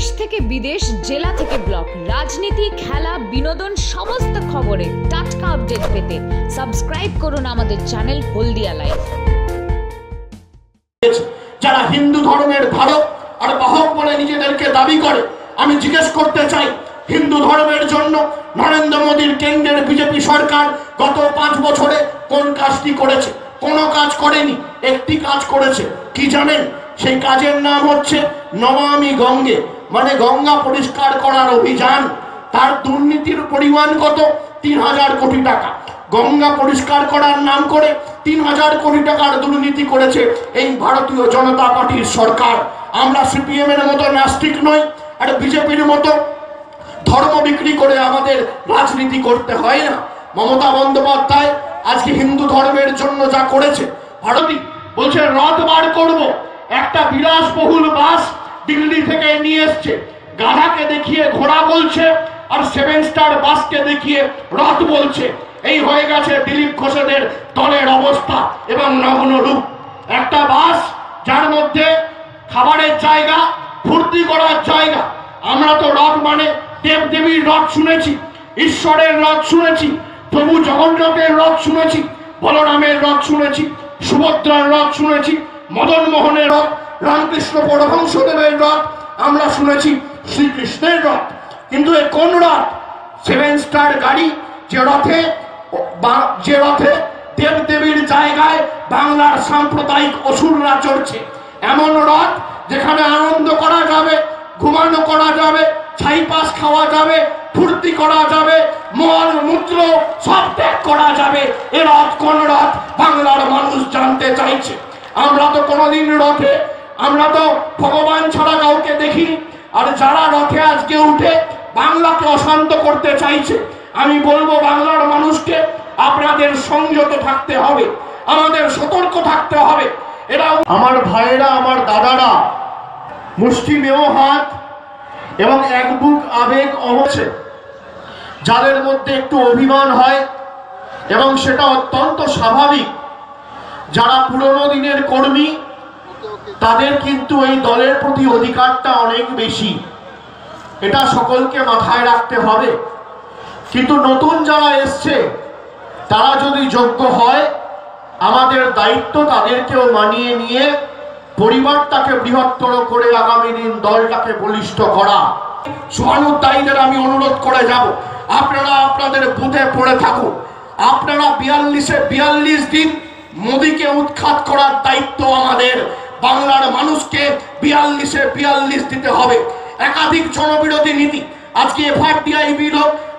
দেশ থেকে বিদেশ, জেলা থেকে ব্লক, রাজনীতি, খেলা, বিনোদন সমস্ত খবরে টাটকা আপডেট পেতে সাবস্ক্রাইব করুন আমাদের চ্যানেল হলদিয়া লাইভ। যারা হিন্দু ধর্মের ধারক আর বাহক বলে নিজেদেরকে দাবি করে, আমি জিজ্ঞেস করতে চাই, হিন্দু ধর্মের জন্য নরেন্দ্র মোদীর কেন্দ্রের বিজেপি সরকার গত 5 বছরে কোন কাজটি করেছে? কোনো কাজ করেনি। একটি কাজ করেছে, কি জানেন? সেই কাজের নাম হচ্ছে নমামি গঙ্গে, মানে গঙ্গা পরিষ্কার করার অভিযান। তার দুর্নীতির পরিমাণ কত? 3000 কোটি টাকা। গঙ্গা পরিষ্কার করার নাম করে 3000 কোটি টাকার দুর্নীতি করেছে এই ভারতীয় জনতা পার্টির সরকার। আমরা সিপিএম এর মতো নাস্তিক নই, আর বিজেপির মতো ধর্ম বিক্রি করে আমাদের রাজনীতি করতে হয় না। মমতা বন্দ্যোপাধ্যায় আজকে হিন্দু ধর্মের জন্য যা করেছে, ভারতী বলছে রথ বার করব, একটা বিলাসবহুল বাস দিল্লি থেকে নিয়ে এসছে, গাধাকে দেখিয়ে ঘোড়া বলছে আর 7 স্টার বাসকে দেখিয়ে রথ বলছে। এই হয়ে গেছে দিলীপ ঘোষেদের দলের অবস্থা এবং নগ্ন রূপ। একটা বাস যার মধ্যে খাবারের জায়গা, ফুর্তি করার জায়গা। আমরা তো রথ মানে দেবদেবীর রথ শুনেছি, ঈশ্বরের রথ শুনেছি, প্রভু জগন্নাথের রথ শুনেছি, বলরামের রথ শুনেছি, সুভদ্রার রথ শুনেছি, মদন মোহনের রথ, রামকৃষ্ণ পরমহংসদেবের রথ, আমরা শুনেছি শ্রীকৃষ্ণের রথ। কিন্তু এ কোন রথ? 7 স্টার গাড়ি, যে রথে দেবদেবীর জায়গায় বাংলার সাম্প্রদায়িক অসুররা চড়ছে। এমন রথ যেখানে আনন্দ করা যাবে, ঘুমানো করা যাবে, ছাইপাস খাওয়া যাবে, ফুর্তি করা যাবে, মল মূত্র সব ত্যাগ করা যাবে। এ রথ কোন রথ? বাংলার মানুষ জানতে চাইছে। আমরা তো কোনোদিন রথে, আমরা তো ভগবান ছাড়া কাউকে দেখিনি। আর যারা রথে আজকে উঠে বাংলাকে অশান্ত করতে চাইছে, আমি বলবো বাংলার মানুষকে আপনাদের সংযত থাকতে হবে, আমাদের সতর্ক থাকতে হবে। এরা আমার ভাইয়েরা, আমার দাদারা, মুষ্টিমেয় হাত এবং এক বুক আবেগ অবশ্যই, যাদের মধ্যে একটু অভিমান হয় এবং সেটা অত্যন্ত স্বাভাবিক। যারা পুরনো দিনের কর্মী, তাদের কিন্তু এই দলের প্রতি অধিকারটা অনেক বেশি, এটা সকলকে মাথায় রাখতে হবে। কিন্তু নতুন যারা এসছে, তারা যদি যোগ্য হয়, আমাদের দায়িত্ব তাদেরকেও মানিয়ে নিয়ে পরিবারটাকে বৃহত্তর করে আগামী দিন দলটাকে বলিষ্ঠ করা। শুভানুদ্দায়ীদের আমি অনুরোধ করে যাব, আপনারা আপনাদের বুথে পড়ে থাকুন। আপনারা 42 দিন মোদীকে উৎখাত করার দায়িত্ব আমাদের। বাংলার মানুষকে 42 দিতে হবে। একাধিক জনবিরোধী নীতি, আজকে এফআরটিআই বিল,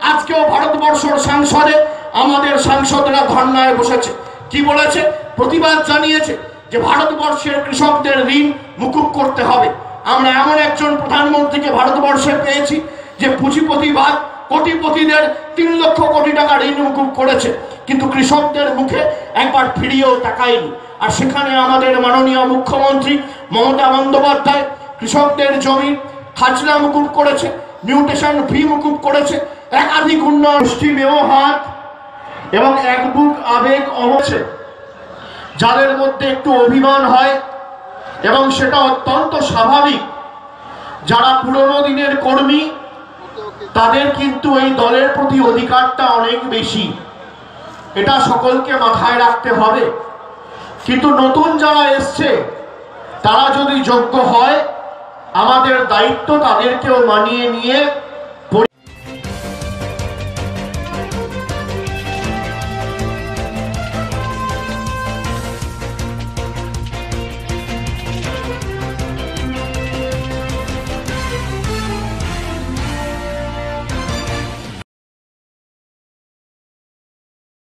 আজকেও ভারতবর্ষের সংসদে আমাদের সাংসদরা ধর্নায় বসেছে। কি বলেছে? প্রতিবাদ জানিয়েছে যে ভারতবর্ষের কৃষকদের ঋণ মুকুব করতে হবে। আমরা এমন একজন প্রধানমন্ত্রীকে ভারতবর্ষে পেয়েছি যে পুঁজিপতিবাদ কোটিপতিদের 3 লক্ষ কোটি টাকা ঋণ মুকুব করেছে, কিন্তু কৃষকদের মুখে একবার ফিরিয়েও তাকায়নি। আর সেখানে আমাদের মাননীয় মুখ্যমন্ত্রী মমতা বন্দ্যোপাধ্যায় কৃষকদের জমি খাজনা মুকুব করেছে, মিউটেশন ফি মুকুব করেছে, একাধিক উন্নয়ন। মুষ্টিমেয় হাত এবং এক বুক আবেগ অবশ্যই, যাদের মধ্যে একটু অভিমান হয় এবং সেটা অত্যন্ত স্বাভাবিক। যারা পুরনো দিনের কর্মী, তাদের কিন্তু এই দলের প্রতি অধিকারটা অনেক বেশি, এটা সকলকে মাথায় রাখতে হবে। কিন্তু নতুন যারা এসছে, তারা যদি যোগ্য হয়, আমাদের দায়িত্ব তাদেরকেও মানিয়ে নিয়ে